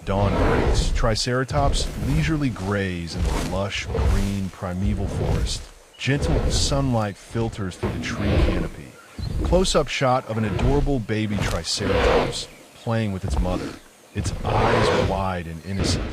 Dawn breaks. Triceratops leisurely graze in the lush, green, primeval forest. Gentle sunlight filters through the tree canopy. Close-up shot of an adorable baby Triceratops playing with its mother, its eyes wide and innocent.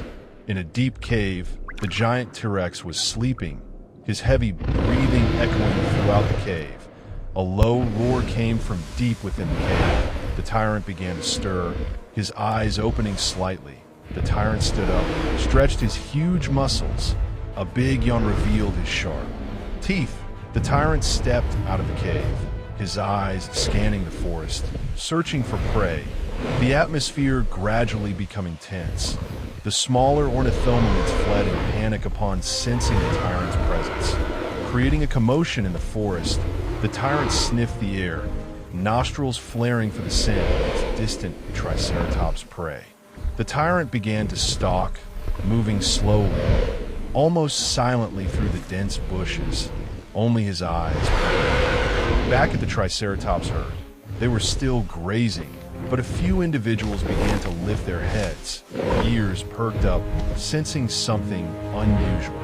In a deep cave, the giant T-Rex was sleeping, his heavy breathing echoing throughout the cave. A low roar came from deep within the cave. The tyrant began to stir, his eyes opening slightly. The tyrant stood up, stretched his huge muscles. A big yawn revealed his sharp teeth. The tyrant stepped out of the cave, his eyes scanning the forest, searching for prey, the atmosphere gradually becoming tense. The smaller ornithomimids fled in panic upon sensing the tyrant's presence. Creating a commotion in the forest, the tyrant sniffed the air, nostrils flaring for the scent of its distant Triceratops prey. The tyrant began to stalk, moving slowly, almost silently through the dense bushes, only his eyes. Back at the Triceratops herd, they were still grazing, but a few individuals began to lift their heads, ears perked up, sensing something unusual.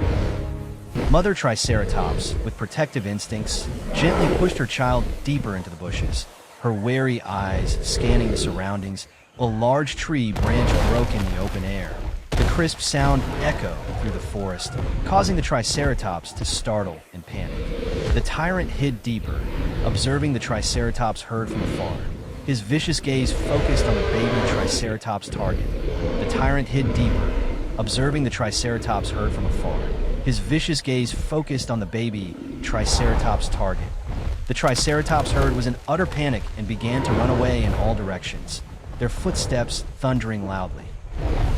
Mother Triceratops, with protective instincts, gently pushed her child deeper into the bushes, her wary eyes scanning the surroundings. A large tree branch broke in the open air. The crisp sound echoed through the forest, causing the Triceratops to startle and panic. The tyrant hid deeper, observing the Triceratops herd from afar. His vicious gaze focused on the baby Triceratops target. The tyrant hid deeper, observing the Triceratops herd from afar. His vicious gaze focused on the baby Triceratops target. The Triceratops herd was in utter panic and began to run away in all directions, their footsteps thundering loudly.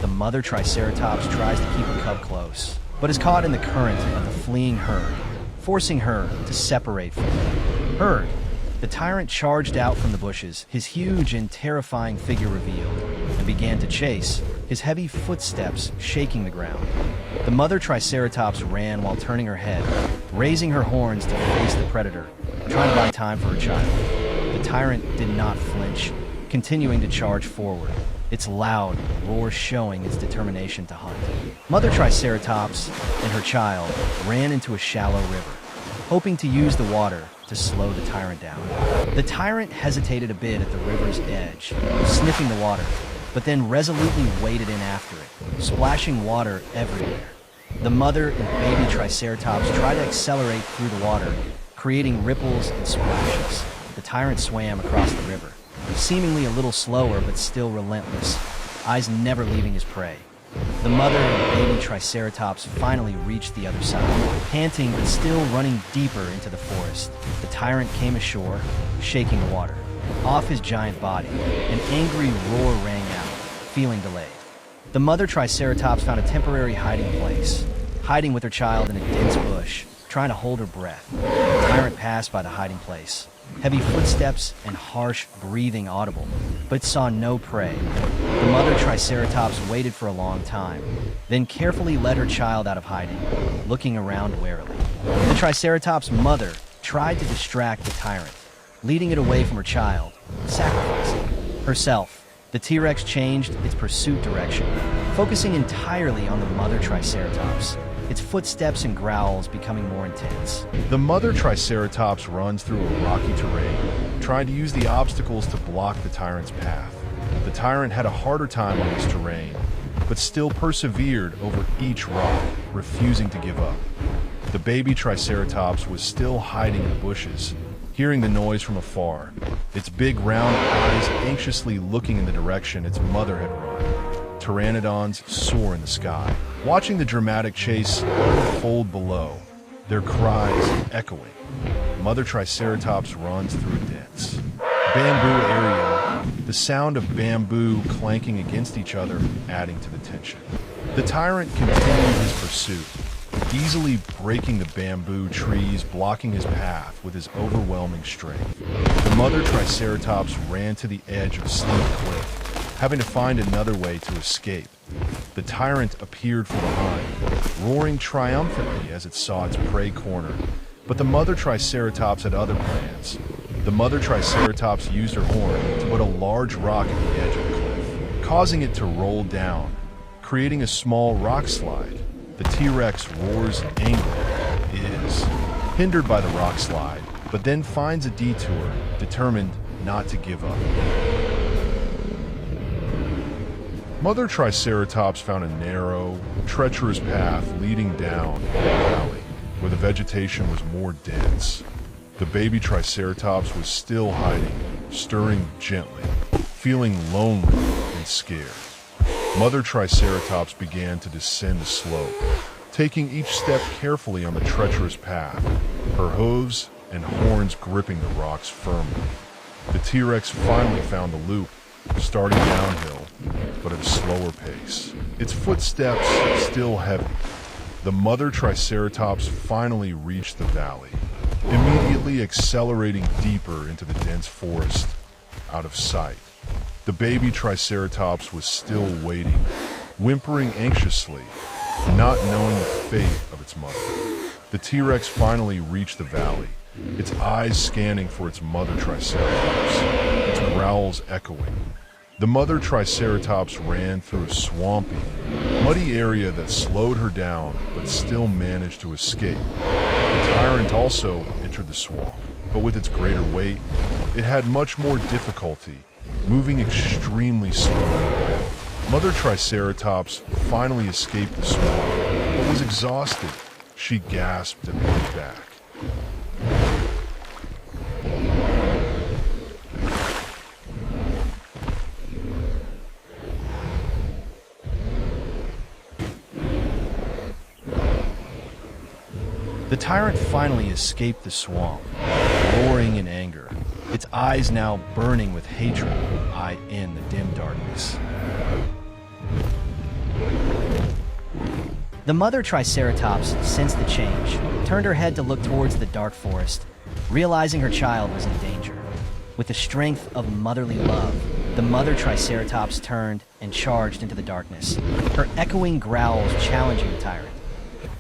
The mother Triceratops tries to keep her cub close, but is caught in the current of the fleeing herd, forcing her to separate from the herd. The tyrant charged out from the bushes, his huge and terrifying figure revealed, and began to chase, his heavy footsteps shaking the ground. The mother Triceratops ran while turning her head, raising her horns to face the predator, trying to buy time for her child. The tyrant did not flinch, continuing to charge forward, its loud roar showing its determination to hunt. Mother Triceratops and her child ran into a shallow river, hoping to use the water to slow the tyrant down. The tyrant hesitated a bit at the river's edge, sniffing the water, but then resolutely waded in after it, splashing water everywhere. The mother and baby Triceratops tried to accelerate through the water, creating ripples and splashes. The tyrant swam across the river, seemingly a little slower but still relentless, eyes never leaving his prey. The mother and baby Triceratops finally reached the other side, panting but still running deeper into the forest. The tyrant came ashore, shaking the water off his giant body. An angry roar rang out, feeling delayed. The mother Triceratops found a temporary hiding place, hiding with her child in a dense bush, trying to hold her breath. The tyrant passed by the hiding place, heavy footsteps and harsh breathing audible, but saw no prey. The mother Triceratops waited for a long time, then carefully led her child out of hiding, looking around warily. The Triceratops' mother tried to distract the tyrant, leading it away from her child, sacrificing herself. The T-Rex changed its pursuit direction, focusing entirely on the mother Triceratops, its footsteps and growls becoming more intense. The mother Triceratops runs through a rocky terrain, trying to use the obstacles to block the tyrant's path. The tyrant had a harder time on this terrain, but still persevered over each rock, refusing to give up. The baby Triceratops was still hiding in the bushes, hearing the noise from afar, its big round eyes anxiously looking in the direction its mother had run. Pteranodons soar in the sky, watching the dramatic chase unfold below, their cries echoing. Mother Triceratops runs through a dense bamboo area, the sound of bamboo clanking against each other adding to the tension. The tyrant continued his pursuit, easily breaking the bamboo trees blocking his path with his overwhelming strength. The mother Triceratops ran to the edge of a steep cliff, having to find another way to escape. The tyrant appeared from behind, roaring triumphantly as it saw its prey cornered, but the mother Triceratops had other plans. The mother Triceratops used her horn to put a large rock at the edge of the cliff, causing it to roll down, creating a small rock slide. The T-Rex roars angrily, is hindered by the rock slide, but then finds a detour, determined not to give up. Mother Triceratops found a narrow, treacherous path leading down a valley where the vegetation was more dense. The baby Triceratops was still hiding, stirring gently, feeling lonely and scared. Mother Triceratops began to descend the slope, taking each step carefully on the treacherous path, her hooves and horns gripping the rocks firmly. The T-Rex finally found the loop, starting downhill, but at a slower pace. Its footsteps still heavy. The mother Triceratops finally reached the valley, immediately accelerating deeper into the dense forest, out of sight. The baby Triceratops was still waiting, whimpering anxiously, not knowing the fate of its mother. The T-Rex finally reached the valley, its eyes scanning for its mother Triceratops, its growls echoing. The mother Triceratops ran through a swampy, muddy area that slowed her down but still managed to escape. The tyrant also entered the swamp, but with its greater weight, it had much more difficulty, moving extremely slowly. Mother Triceratops finally escaped the swamp, but was exhausted. She gasped and looked back. The tyrant finally escaped the swamp, roaring in anger, its eyes now burning with hatred in the dim darkness. The mother Triceratops sensed the change, turned her head to look towards the dark forest, realizing her child was in danger. With the strength of motherly love, the mother Triceratops turned and charged into the darkness, her echoing growls challenging the tyrant.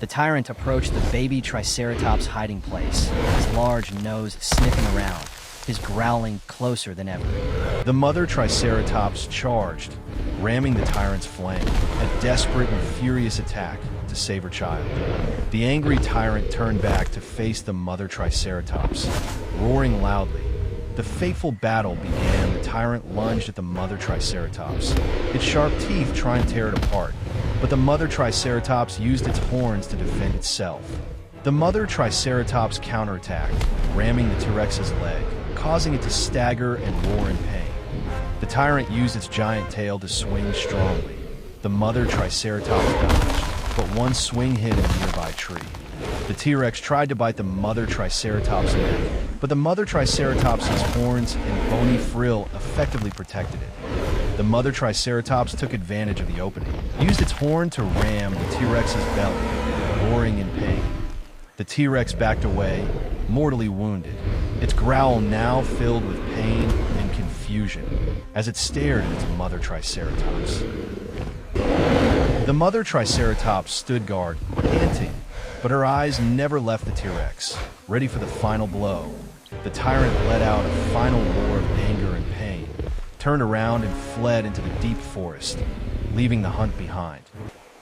The tyrant approached the baby Triceratops' hiding place, his large nose sniffing around, his growling closer than ever. The mother Triceratops charged, ramming the tyrant's flank, a desperate and furious attack to save her child. The angry tyrant turned back to face the mother Triceratops, roaring loudly. The fateful battle began. The tyrant lunged at the mother Triceratops, its sharp teeth trying to tear it apart, but the mother Triceratops used its horns to defend itself. The mother Triceratops counterattacked, ramming the T-Rex's leg, causing it to stagger and roar in pain. The tyrant used its giant tail to swing strongly. The mother Triceratops dodged, but one swing hit a nearby tree. The T-Rex tried to bite the mother Triceratops' neck, but the mother Triceratops' horns and bony frill effectively protected it. The mother Triceratops took advantage of the opening, used its horn to ram the T-Rex's belly, roaring in pain. The T-Rex backed away, mortally wounded, its growl now filled with pain and confusion as it stared at its mother Triceratops. The mother Triceratops stood guard, panting, but her eyes never left the T-Rex, ready for the final blow. The tyrant let out a final roar of anger and pain, turned around and fled into the deep forest, leaving the hunt behind.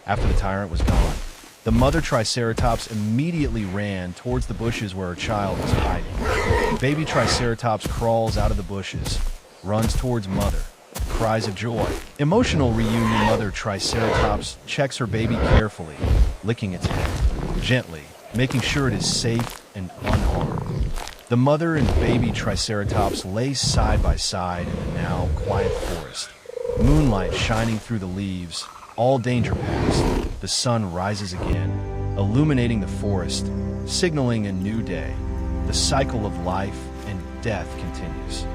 After the tyrant was gone, the mother Triceratops immediately ran towards the bushes where her child was hiding. Baby Triceratops crawls out of the bushes, runs towards mother, cries of joy. Emotional reunion. Mother Triceratops checks her baby carefully, licking its head, gently, making sure it is safe and unharmed. The mother and baby Triceratops lay side by side in the now quiet forest. Moonlight shining through the leaves, all danger past. The sun rises again, illuminating the forest, signaling a new day. The cycle of life and death continues.